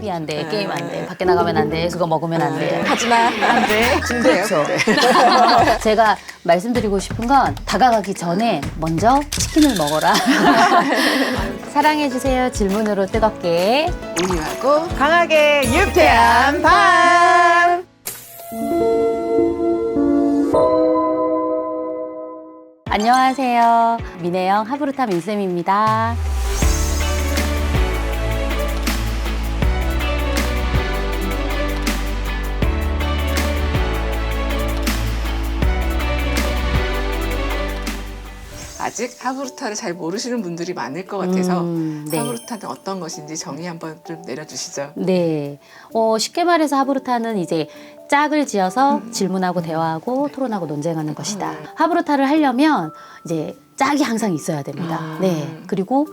TV 안 돼, 게임 안 돼, 밖에 나가면 안 돼, 그거 먹으면 안 돼. 하지만 안 돼. 군대예요. 그렇죠. 제가 말씀드리고 싶은 건 다가가기 전에 먼저 치킨을 먹어라. 사랑해주세요. 질문으로 뜨겁게. 우유하고 강하게 유쾌한 밤. 안녕하세요. 민혜영 하브루타 민쌤입니다. 아직 하브루타를 잘 모르시는 분들이 많을 것 같아서 네. 하브루타는 어떤 것인지 정의 한번 좀 내려주시죠. 네. 쉽게 말해서 하브루타는 이제 짝을 지어서 질문하고 대화하고 토론하고 논쟁하는 것이다. 하브루타를 하려면 이제 짝이 항상 있어야 됩니다. 네. 그리고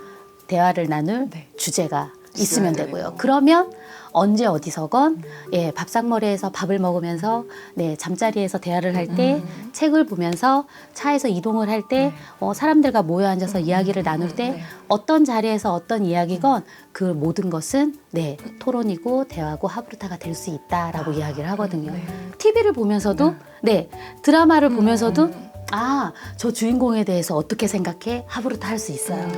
대화를 나눌 주제가 있으면 있어야 되고요. 되고. 그러면 언제 어디서건 예, 밥상머리에서 밥을 먹으면서 네, 잠자리에서 대화를 할 때 책을 보면서 차에서 이동을 할 때 사람들과 모여 앉아서 이야기를 나눌 때 어떤 자리에서 어떤 이야기건 그 모든 것은 네, 토론이고 대화고 하브루타가 될 수 있다라고 이야기를 하거든요. TV를 보면서도 네, 드라마를 보면서도 아, 저 주인공에 대해서 어떻게 생각해? 하브루타 할 수 있어요.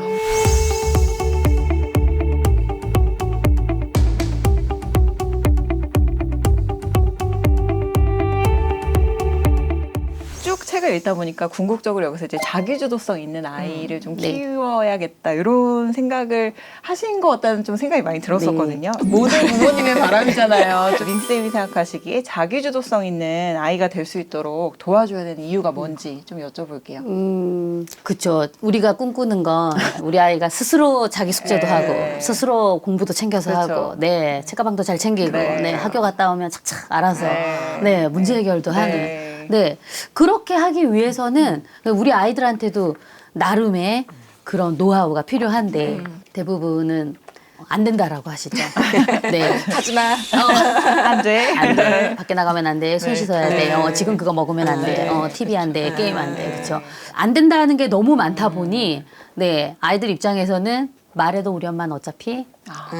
쭉 책을 읽다 보니까 궁극적으로 여기서 이제 자기주도성 있는 아이를 좀 네. 키워야겠다 이런 생각을 하신 것 같다는 좀 생각이 많이 들었었거든요. 모든 부모님의 바람이잖아요. 좀 민쌤이 생각하시기에 자기주도성 있는 아이가 될 수 있도록 도와줘야 되는 이유가 뭔지 좀 여쭤볼게요. 그쵸. 우리가 꿈꾸는 건 우리 아이가 스스로 자기 숙제도 네. 하고 스스로 공부도 챙겨서 그렇죠. 하고 네, 책가방도 잘 챙기고 네. 네, 학교 갔다 오면 착착 알아서 네. 네, 문제 해결도 하는 네, 그렇게 하기 위해서는 우리 아이들한테도 나름의 그런 노하우가 필요한데 대부분은 안 된다라고 하시죠. 네. 하지만 안 돼. 안 돼. 밖에 나가면 안 돼. 손 씻어야 돼. 네. 지금 그거 먹으면 안 돼. TV 안 돼. 게임 안 돼. 그렇죠. 안 된다는 게 너무 많다 보니 네, 아이들 입장에서는 말해도 우리 엄마는 어차피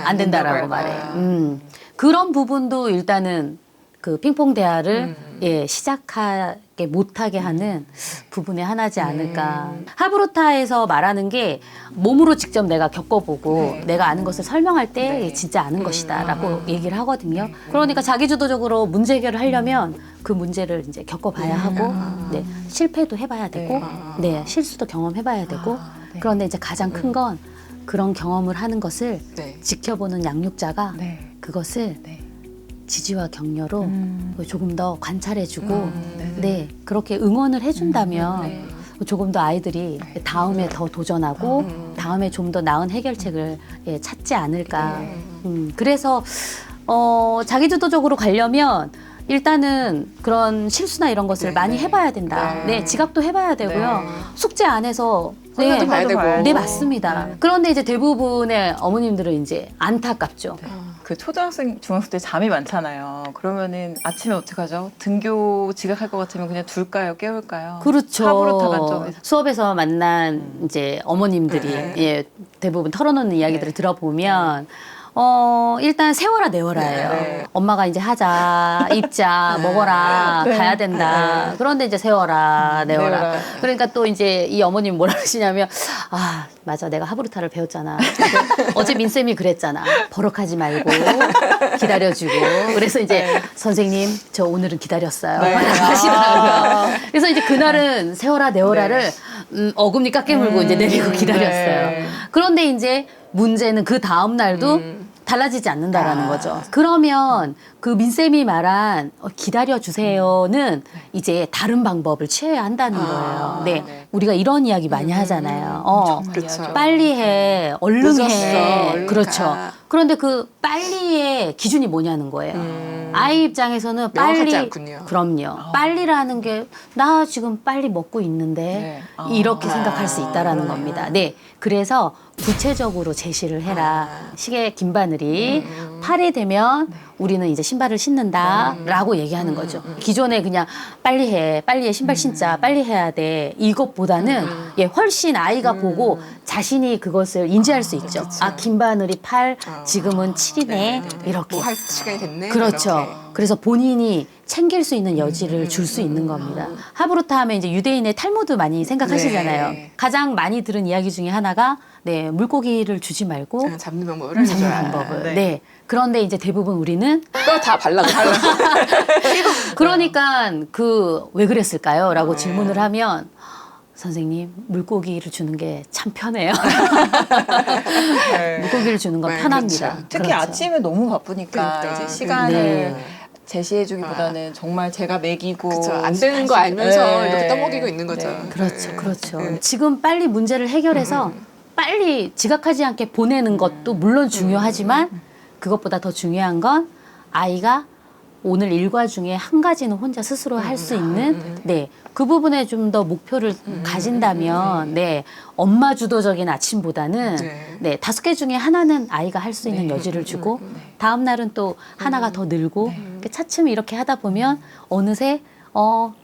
안 된다라고 말해요. 그런 부분도 일단은 그 핑퐁 대화를 예, 시작하게 못하게 하는 부분의 하나지 않을까. 하브루타에서 말하는 게 몸으로 직접 내가 겪어보고 내가 아는 것을 설명할 때 진짜 아는 것이다 라고 얘기를 하거든요. 그러니까 자기주도적으로 문제 해결을 하려면 그 문제를 이제 겪어봐야 하고 네, 실패도 해봐야 되고 네, 실수도 경험해봐야 되고 그런데 이제 가장 큰 건 그런 경험을 하는 것을 네. 지켜보는 양육자가 네. 그것을 네. 지지와 격려로 조금 더 관찰해주고 네, 그렇게 응원을 해준다면 조금 더 아이들이 다음에 더 도전하고 다음에 좀 더 나은 해결책을 예, 찾지 않을까. 그래서 자기주도적으로 가려면 일단은 그런 실수나 이런 것을 많이 해봐야 된다. 네, 지각도 해봐야 되고요. 숙제 안 해서 성적도 봐야 되고. 네, 맞습니다. 그런데 이제 대부분의 어머님들은 이제 안타깝죠. 그 초등학생, 중학생 때 잠이 많잖아요. 그러면은 아침에 어떡하죠? 등교 지각할 것 같으면 그냥 둘까요? 깨울까요? 그렇죠. 하브루타 관점에서. 수업에서 만난 이제 어머님들이 예, 대부분 털어놓는 이야기들을 들어보면 일단 세워라 내워라예요. 네. 엄마가 이제 하자, 입자, 먹어라, 가야 된다. 그런데 이제 세워라, 내워라. 내워라. 그러니까 또 이제 이 어머님 뭐라 그러시냐면 아, 맞아. 내가 하브루타를 배웠잖아. 근데 어제 민쌤이 그랬잖아. 버럭하지 말고 기다려주고. 그래서 이제 선생님, 저 오늘은 기다렸어요. 네. 하시더라고요. 그래서 이제 그날은 세워라, 내워라를 어금니 깎게 물고 이제 내리고 기다렸어요. 네. 그런데 이제 문제는 그 다음 날도 달라지지 않는다라는 거죠. 그러면 그 민쌤이 말한 기다려주세요는 이제 다른 방법을 취해야 한다는 거예요. 네. 우리가 이런 이야기 많이 하잖아요. 그렇죠. 빨리 해, 얼른 늦었어, 해. 얼른 그렇죠. 가. 그런데 그 빨리의 기준이 뭐냐는 거예요. 아이 입장에서는 명확하지 빨리 않군요. 그럼요. 빨리라는 게 나 지금 빨리 먹고 있는데 이렇게 생각할 수 있다라는 겁니다. 네. 그래서 구체적으로 제시를 해라. 시계 긴 바늘이 팔이 되면 우리는 이제 신발을 신는다라고 얘기하는 거죠. 기존에 그냥 빨리 해 신발 신자, 빨리 해야 돼 이것보다는 예, 훨씬 아이가 보고 자신이 그것을 인지할 수 있죠. 아, 긴 바늘이 팔 지금은 7이네 이렇게. 뭐 할 시간이 됐네. 그렇죠. 이렇게. 그래서 본인이 챙길 수 있는 여지를 줄 수 있는 겁니다. 하브루타 하면 이제 유대인의 탈무드 많이 생각하시잖아요. 네. 가장 많이 들은 이야기 중에 하나가 네, 물고기를 주지 말고 잡는 방법을 알려줘야. 잡는 방법을. 네. 그런데 이제 대부분 우리는 뼈다 발라도 그러니까 그 왜 그랬을까요? 라고 질문을 하면 선생님 물고기를 주는 게 참 편해요. 네. 물고기를 주는 건 네, 편합니다. 그렇죠. 특히 그렇죠. 아침에 너무 바쁘니까 그러니까. 이제 시간을 네. 제시해주기보다는 정말 제가 먹이고 그렇죠. 안 되는 거 알면서 네. 이렇게 떠먹이고 있는 거죠. 네. 그렇죠, 그렇죠. 네. 지금 빨리 문제를 해결해서 빨리 지각하지 않게 보내는 것도 물론 중요하지만 그것보다 더 중요한 건 아이가 오늘 일과 중에 한 가지는 혼자 스스로 할 수 있는 네, 그 부분에 좀 더 목표를 가진다면 네, 엄마 주도적인 아침보다는 네. 네, 5개 중에 하나는 아이가 할 수 있는 여지를 주고 다음 날은 또 하나가 더 늘고 이렇게 차츰 이렇게 하다 보면 어느새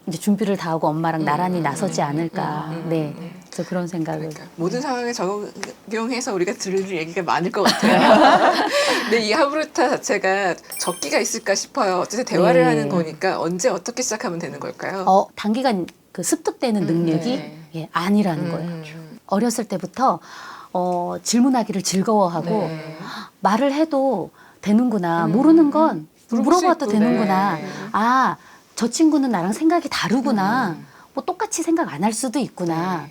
이제 준비를 다 하고 엄마랑 나란히 나서지 않을까. 네. 그래서 그런 생각을. 그러니까 모든 상황에 적용해서 우리가 들을 얘기가 많을 것 같아요. 근데 이 하브루타 자체가 적기가 있을까 싶어요. 어쨌든 대화를 네. 하는 거니까 언제 어떻게 시작하면 되는 걸까요? 단기간 그 습득되는 능력이 네. 예, 아니라는 거예요. 어렸을 때부터 질문하기를 즐거워하고 네. 말을 해도 되는구나. 모르는 건 물어볼 수 물어봐도 있고, 되는구나. 네. 아, 저 친구는 나랑 생각이 다르구나. 뭐 똑같이 생각 안 할 수도 있구나.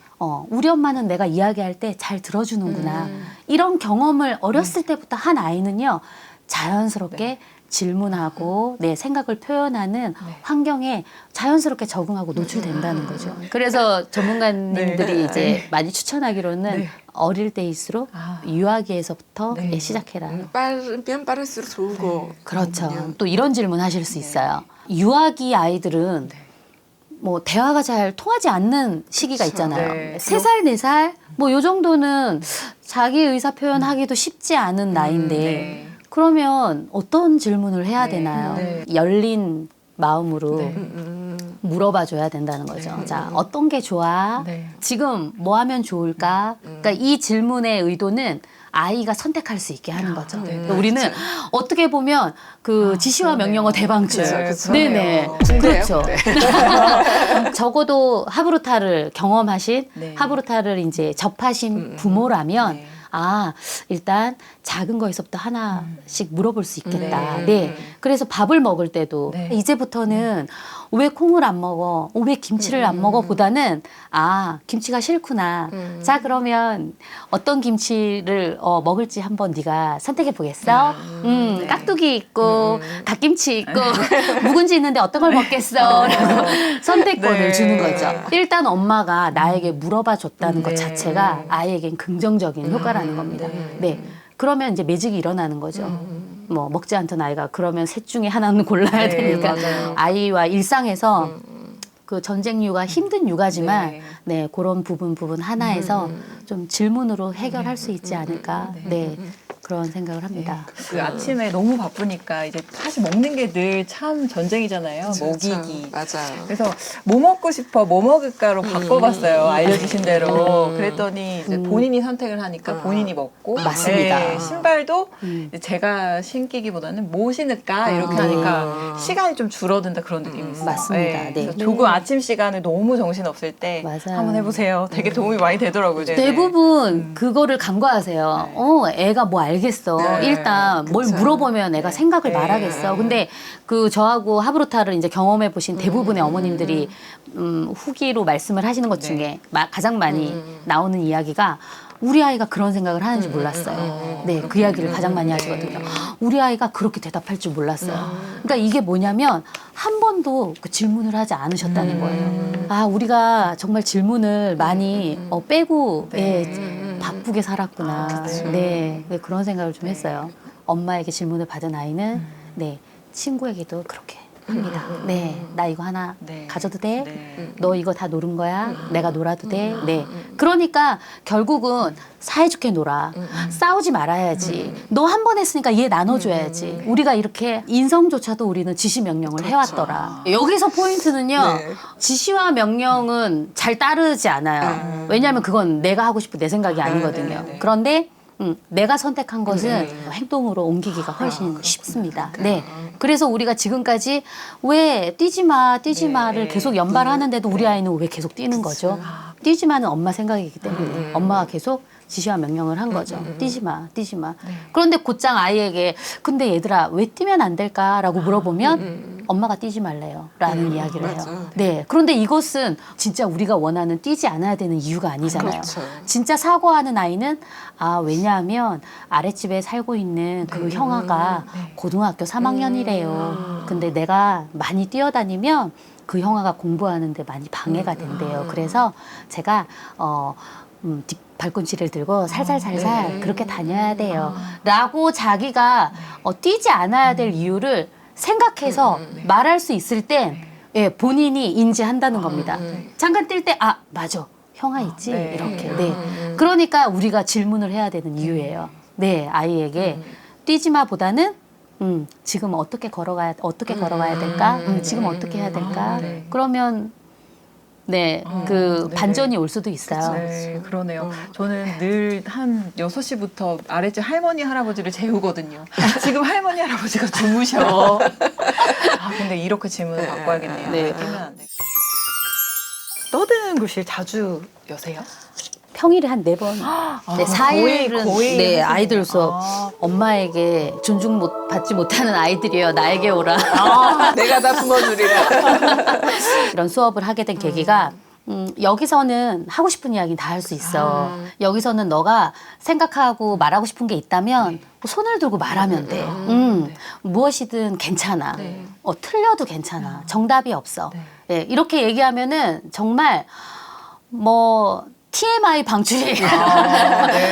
우리 엄마는 내가 이야기할 때 잘 들어주는구나. 이런 경험을 어렸을 때부터 한 아이는요, 자연스럽게 질문하고 내 생각을 표현하는 환경에 자연스럽게 적응하고 노출된다는 거죠. 그래서 전문가님들이 네. 이제 많이 추천하기로는 네. 어릴 때일수록 아. 유아기에서부터 네. 예, 시작해라. 빠르면 빠를수록 좋고. 그렇죠. 그렇군요. 또 이런 질문 하실 수 있어요. 유아기 아이들은 뭐 대화가 잘 통하지 않는 시기가 그렇죠. 있잖아요. 네. 3살, 4살 뭐 요 정도는 자기 의사 표현하기도 쉽지 않은 나이인데 네. 그러면 어떤 질문을 해야 네. 되나요? 네. 열린 마음으로 네. 물어봐 줘야 된다는 거죠. 자, 어떤 게 좋아? 네. 지금 뭐 하면 좋을까? 그러니까 이 질문의 의도는 아이가 선택할 수 있게 하는 거죠. 그러니까 우리는 어떻게 보면 그 지시와 그러네요. 명령어 대방출. 네, 그렇죠. 네네. 근데요? 그렇죠. 네. 적어도 하브루타를 경험하신 네. 하브루타를 이제 접하신 부모라면 네. 아, 일단 작은 거에서부터 하나씩 물어볼 수 있겠다. 네. 네. 그래서 밥을 먹을 때도 네. 이제부터는 왜 콩을 안 먹어? 왜 김치를 안 먹어? 보다는 아, 김치가 싫구나. 자, 그러면 어떤 김치를 먹을지 한번 네가 선택해 보겠어? 깍두기 있고 갓김치 있고 묵은지 있는데 어떤 걸 먹겠어? 라고 선택권을 네. 주는 거죠. 일단 엄마가 나에게 물어봐 줬다는 것 네. 자체가 아이에겐 긍정적인 효과라는 겁니다. 네. 그러면 이제 매직이 일어나는 거죠. 뭐 먹지 않던 아이가 그러면 셋 중에 하나는 골라야 네, 되니까 맞아요. 아이와 일상에서 그 전쟁 육아 힘든 육아지만 네. 네, 그런 부분 하나에서 좀 질문으로 해결할 수 있지 않을까 네, 그런 생각을 합니다. 그 아침에 너무 바쁘니까 이제 사실 먹는 게 늘 참 전쟁이잖아요. 먹이기. 맞아요. 그래서 뭐 먹고 싶어, 뭐 먹을까로 바꿔봤어요. 알려주신 대로. 그랬더니 이제 본인이 선택을 하니까 본인이 먹고. 맞습니다. 네, 신발도 이제 제가 신기기보다는 뭐 신을까 이렇게 하니까 시간이 좀 줄어든다 그런 느낌이 있어요. 맞습니다. 네. 그래서 조금 아침 시간에 너무 정신 없을 때 맞아요. 한번 해보세요. 되게 도움이 많이 되더라고요. 네네. 대부분 그거를 간과하세요. 애가 뭐 알겠어. 네. 일단 뭘 그쵸. 물어보면 애가 생각을 네. 말하겠어. 근데 그 저하고 하브루타를 이제 경험해 보신 대부분의 어머님들이 후기로 말씀을 하시는 것 중에 가장 많이 나오는 이야기가 우리 아이가 그런 생각을 하는지 몰랐어요. 네, 그 이야기를 가장 많이 하시거든요. 우리 아이가 그렇게 대답할 줄 몰랐어요. 그러니까 이게 뭐냐면 한 번도 그 질문을 하지 않으셨다는 거예요. 아, 우리가 정말 질문을 많이 빼고 예, 바쁘게 살았구나. 네, 네, 그런 생각을 좀 했어요. 엄마에게 질문을 받은 아이는 네, 친구에게도 그렇게 합니다. 네, 나 이거 하나 네. 가져도 돼? 네. 너 이거 다 노른 거야? 내가 놀아도 돼? 네. 그러니까 결국은 사이좋게 놀아. 싸우지 말아야지. 너 한 번 했으니까 얘 나눠줘야지. 우리가 이렇게 인성조차도 우리는 지시 명령을 해왔더라. 여기서 포인트는요. 네. 지시와 명령은 잘 따르지 않아요. 왜냐하면 그건 내가 하고 싶은 내 생각이 아니거든요. 네. 그런데 내가 선택한 것은 행동으로 옮기기가 훨씬 쉽습니다. 네. 그래서 우리가 지금까지 왜 뛰지 마를 계속 연발하는데도 우리 아이는 왜 계속 뛰는 거죠? 뛰지 마는 엄마 생각이기 때문에 엄마가 계속 지시와 명령을 한 거죠. 뛰지 마. 그런데 곧장 아이에게 근데 얘들아 왜 뛰면 안 될까라고 물어보면 엄마가 뛰지 말래요. 라는 이야기를 해요. 맞아. 네. 그런데 이것은 진짜 우리가 원하는 뛰지 않아야 되는 이유가 아니잖아요. 그렇죠. 진짜 사고하는 아이는 왜냐하면 아랫집에 살고 있는 그 형아가 고등학교 3학년이래요. 근데 내가 많이 뛰어다니면 그 형아가 공부하는데 많이 방해가 된대요. 그래서 제가 발꿈치를 들고 살살살살 그렇게 다녀야 돼요. 라고 자기가 뛰지 않아야 될 이유를 생각해서 말할 수 있을 땐 예, 본인이 인지한다는 겁니다. 잠깐 뛸 때 맞아. 형아 있지? 네. 이렇게. 네. 그러니까 우리가 질문을 해야 되는 이유예요. 네, 아이에게 뛰지 마 보다는 지금 어떻게 걸어가야 될까? 지금 어떻게 해야 될까? 그러면 네, 그 네. 반전이 올 수도 있어요. 네, 그러네요. 저는 늘 한 6시부터 아랫집 할머니, 할아버지를 재우거든요. 지금 할머니, 할아버지가 주무셔. 근데 이렇게 질문을 바꿔야겠네요. 네. 뛰면 안 돼. 떠드는 교실 자주 여세요? 평일에 한 4번. 네, 4일은 거의 네, 하시네요. 아이들 수업. 엄마에게 존중 받지 못하는 아이들이요. 나에게 오라. 내가 다 품어주리라. 이런 수업을 하게 된 계기가 여기서는 하고 싶은 이야기는 다 할 수 있어. 여기서는 너가 생각하고 말하고 싶은 게 있다면 손을 들고 말하면 돼. 무엇이든 괜찮아. 틀려도 괜찮아. 정답이 없어. 예, 이렇게 얘기하면은 정말 TMI 방출이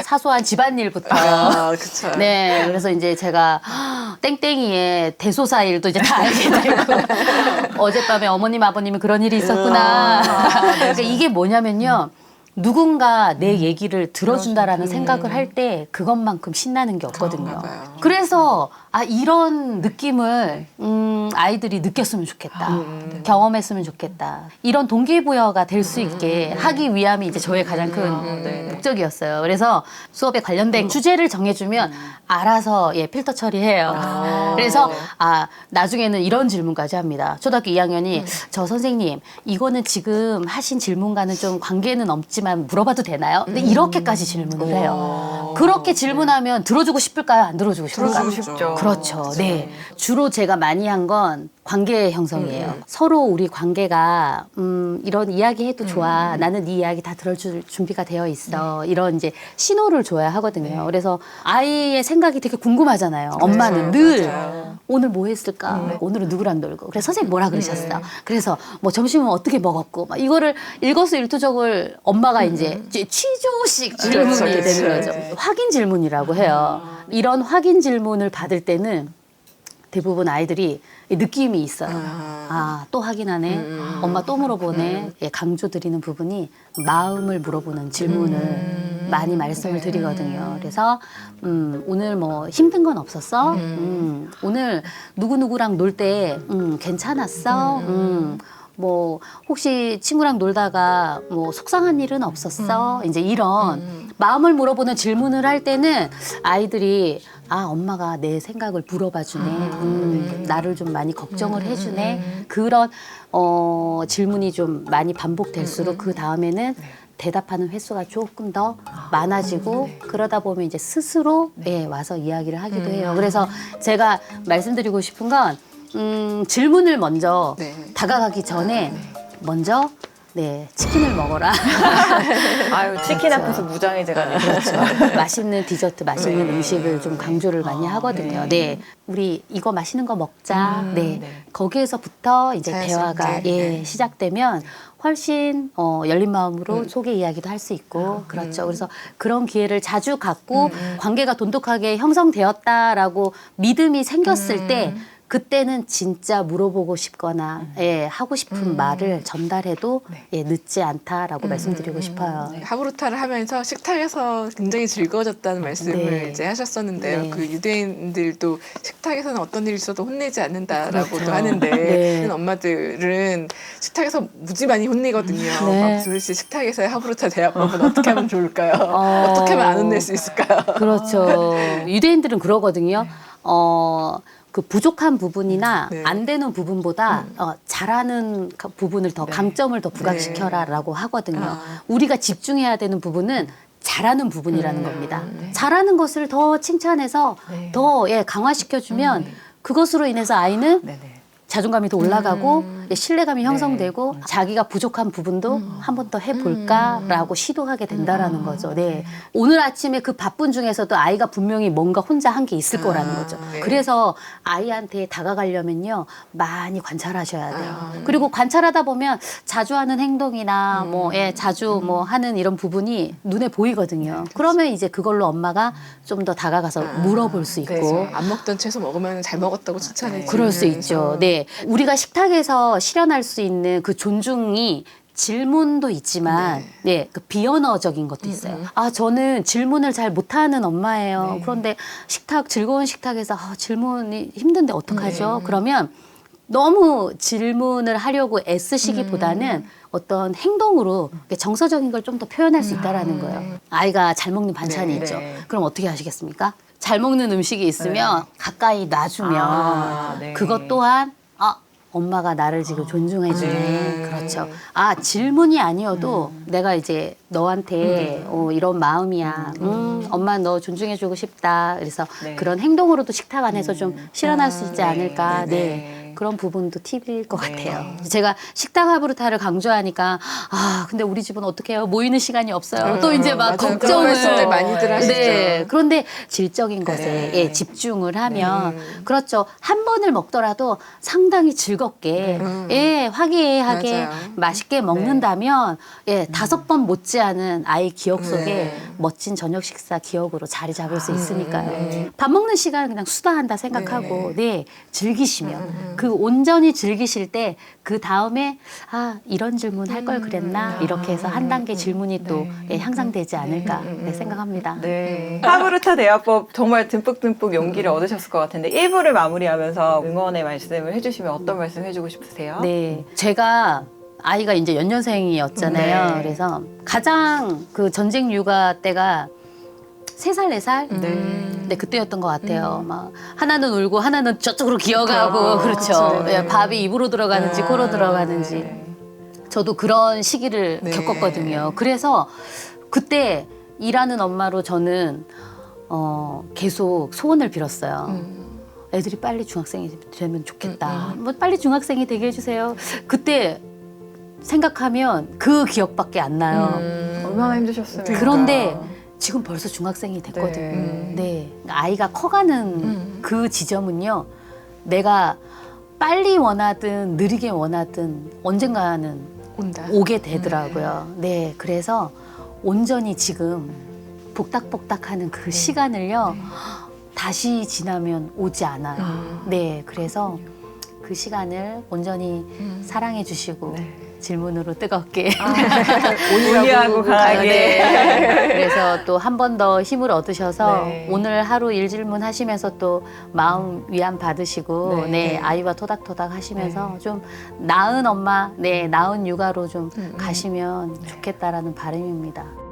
사소한 집안일부터 그쵸. 네, 그래서 이제 제가 땡땡이의 대소사 일도 이제 다 알게 되고 어젯밤에 어머님 아버님이 그런 일이 있었구나. 그러니까 이게 뭐냐면요. 누군가 내 얘기를 들어준다라는 생각을 할 때 그것만큼 신나는 게 없거든요. 맞아요. 그래서 이런 느낌을 아이들이 느꼈으면 좋겠다. 경험했으면 좋겠다. 이런 동기부여가 될 수 있게 하기 위함이 이제 저의 가장 큰 목적이었어요. 그래서 수업에 관련된 주제를 정해주면 알아서 필터 처리해요. 그래서 나중에는 이런 질문까지 합니다. 초등학교 2학년이 저 선생님 이거는 지금 하신 질문과는 좀 관계는 없지만 물어봐도 되나요? 근데 이렇게까지 질문을 해요. 그렇게 질문하면 들어주고 싶을까요? 안 들어주고 싶을까요? 들어주고 싶죠. 그렇죠. 네. 주로 제가 많이 한 건 관계 형성이에요. 서로 우리 관계가 이런 이야기 해도 좋아. 나는 네 이야기 다 들어줄 준비가 되어 있어. 이런 이제 신호를 줘야 하거든요. 그래서 아이의 생각이 되게 궁금하잖아요. 엄마는 늘 맞아요. 오늘 뭐 했을까? 오늘은 누구랑 놀고. 그래서 선생님 뭐라 그러셨어? 그래서 점심은 어떻게 먹었고 막 이거를 일거수일투족을 엄마가 이제 취조식 질문이 그렇죠, 되는 그렇죠. 거죠. 확인 질문이라고 해요. 이런 확인 질문을 받을 때는 대부분 아이들이 느낌이 있어요. 또 확인하네. 엄마 또 물어보네. 강조드리는 부분이 마음을 물어보는 질문을 많이 말씀을 드리거든요. 그래서 오늘 힘든 건 없었어? 오늘 누구누구랑 놀 때 괜찮았어? 혹시 친구랑 놀다가 속상한 일은 없었어? 이제 이런 마음을 물어보는 질문을 할 때는 아이들이 엄마가 내 생각을 물어봐 주네. 나를 좀 많이 걱정을 해주네. 그런 질문이 좀 많이 반복될수록 그 다음에는 대답하는 횟수가 조금 더 많아지고 그러다 보면 이제 스스로 와서 이야기를 하기도 해요. 그래서 제가 말씀드리고 싶은 건 질문을 먼저 다가가기 전에 먼저 치킨을 먹어라. 치킨 앞에서 무장해제가 그렇죠. 맛있는 디저트, 맛있는 음식을 좀 강조를 많이 하거든요. 네. 우리 이거 맛있는 거 먹자. 거기에서부터 이제 대화가 시작되면 훨씬 열린 마음으로 속의 이야기도 할 수 있고 그렇죠. 그래서 그런 기회를 자주 갖고 관계가 돈독하게 형성되었다라고 믿음이 생겼을 때 그때는 진짜 물어보고 싶거나 예, 하고 싶은 말을 전달해도 네. 예, 늦지 않다라고 말씀드리고 싶어요. 하브루타를 하면서 식탁에서 굉장히 즐거워졌다는 말씀을 네. 이제 하셨었는데요. 네. 그 유대인들도 식탁에서는 어떤 일이 있어도 혼내지 않는다라고도 그렇죠. 하는데 네. 엄마들은 식탁에서 무지 많이 혼내거든요. 네. 도대체 식탁에서의 하브루타 대화법은 어떻게 하면 좋을까요? 어떻게 하면 안 혼낼 수 있을까요? 그렇죠. 유대인들은 그러거든요. 그 부족한 부분이나 네. 안 되는 부분보다 잘하는 부분을 더 강점을 더 부각시켜라라고 하거든요. 아. 우리가 집중해야 되는 부분은 잘하는 부분이라는 겁니다. 잘하는 것을 더 칭찬해서 네. 더 예, 강화시켜주면 그것으로 인해서 아이는 네네. 자존감이 더 올라가고 신뢰감이 형성되고 자기가 부족한 부분도 한 번 더 해볼까라고 시도하게 된다라는 거죠. 네. 오늘 아침에 그 바쁜 중에서도 아이가 분명히 뭔가 혼자 한 게 있을 거라는 거죠. 네. 그래서 아이한테 다가가려면요 많이 관찰하셔야 돼요. 그리고 관찰하다 보면 자주 하는 행동이나 뭐 예, 자주 뭐 하는 이런 부분이 눈에 보이거든요. 그러면 이제 그걸로 엄마가 좀 더 다가가서 물어볼 수 있고 그래서 안 먹던 채소 먹으면 잘 먹었다고 칭찬해. 그럴 수 있죠. 네. 우리가 식탁에서 실현할 수 있는 그 존중이 질문도 있지만, 네, 그 비언어적인 것도 있어요. 아, 저는 질문을 잘 못하는 엄마예요. 그런데 즐거운 식탁에서 질문이 힘든데 어떡하죠? 그러면 너무 질문을 하려고 애쓰시기보다는 어떤 행동으로 정서적인 걸 좀 더 표현할 수 있다라는 거예요. 아이가 잘 먹는 반찬이 네. 있죠. 네. 그럼 어떻게 하시겠습니까? 잘 먹는 음식이 있으면 가까이 놔주면 네. 그것 또한 엄마가 나를 지금 존중해주네. 네. 그렇죠. 질문이 아니어도 내가 이제 너한테 이런 마음이야. 엄마 너 존중해주고 싶다. 그래서 네. 그런 행동으로도 식탁 안에서 좀 실현할 수 있지 않을까. 네. 네. 네. 그런 부분도 팁일 것 네. 같아요. 제가 식탁 하브루타를 강조하니까 근데 우리 집은 어떻게 해요? 모이는 시간이 없어요. 또 이제 막 맞아요. 그런 걱정을 말씀들 많이들 하시죠. 네. 그런데 질적인 것에 네. 예, 집중을 하면 그렇죠. 한 번을 먹더라도 상당히 즐겁게 예, 화기애애하게 맞아요. 맛있게 먹는다면 예, 5번 못지않은 아이 기억 속에 멋진 저녁 식사 기억으로 자리 잡을 수 있으니까요. 밥 먹는 시간 그냥 수다한다 생각하고 네, 즐기시면 그 온전히 즐기실 때 그 다음에 이런 질문 할 걸 그랬나 이렇게 해서 한 단계 질문이 또 예, 향상되지 않을까 네, 생각합니다. 네. 하브루타 대화법 정말 듬뿍듬뿍 용기를 얻으셨을 것 같은데 1부를 마무리하면서 응원의 말씀을 해주시면 어떤 말씀 해주고 싶으세요? 네, 제가 아이가 이제 연년생이었잖아요. 네. 그래서 가장 그 전쟁 육아 때가 3살, 4살? 네, 그때였던 것 같아요. 막 하나는 울고 하나는 저쪽으로 기어가고 그렇죠. 그쵸. 예, 밥이 입으로 들어가는지 코로 들어가는지. 저도 그런 시기를 네. 겪었거든요. 그래서 그때 일하는 엄마로 저는 계속 소원을 빌었어요. 애들이 빨리 중학생이 되면 좋겠다. 뭐 빨리 중학생이 되게 해주세요. 그때 생각하면 그 기억밖에 안 나요. 얼마나 힘드셨어요. 그런데 지금 벌써 중학생이 됐거든요. 네. 네. 아이가 커가는 그 지점은요. 내가 빨리 원하든 느리게 원하든 언젠가는 온다. 오게 되더라고요. 네. 그래서 온전히 지금 복닥복닥하는 그 시간을요. 다시 지나면 오지 않아요. 네. 그래서 그 시간을 온전히 사랑해 주시고 질문으로 뜨겁게 온유하고 강하게. 네. 그래서 또 한 번 더 힘을 얻으셔서 네. 오늘 하루 일질문 하시면서 또 마음 위안 받으시고 네. 네, 아이와 토닥토닥 하시면서 좀 나은 엄마, 네, 나은 육아로 좀 가시면 좋겠다라는 바람입니다.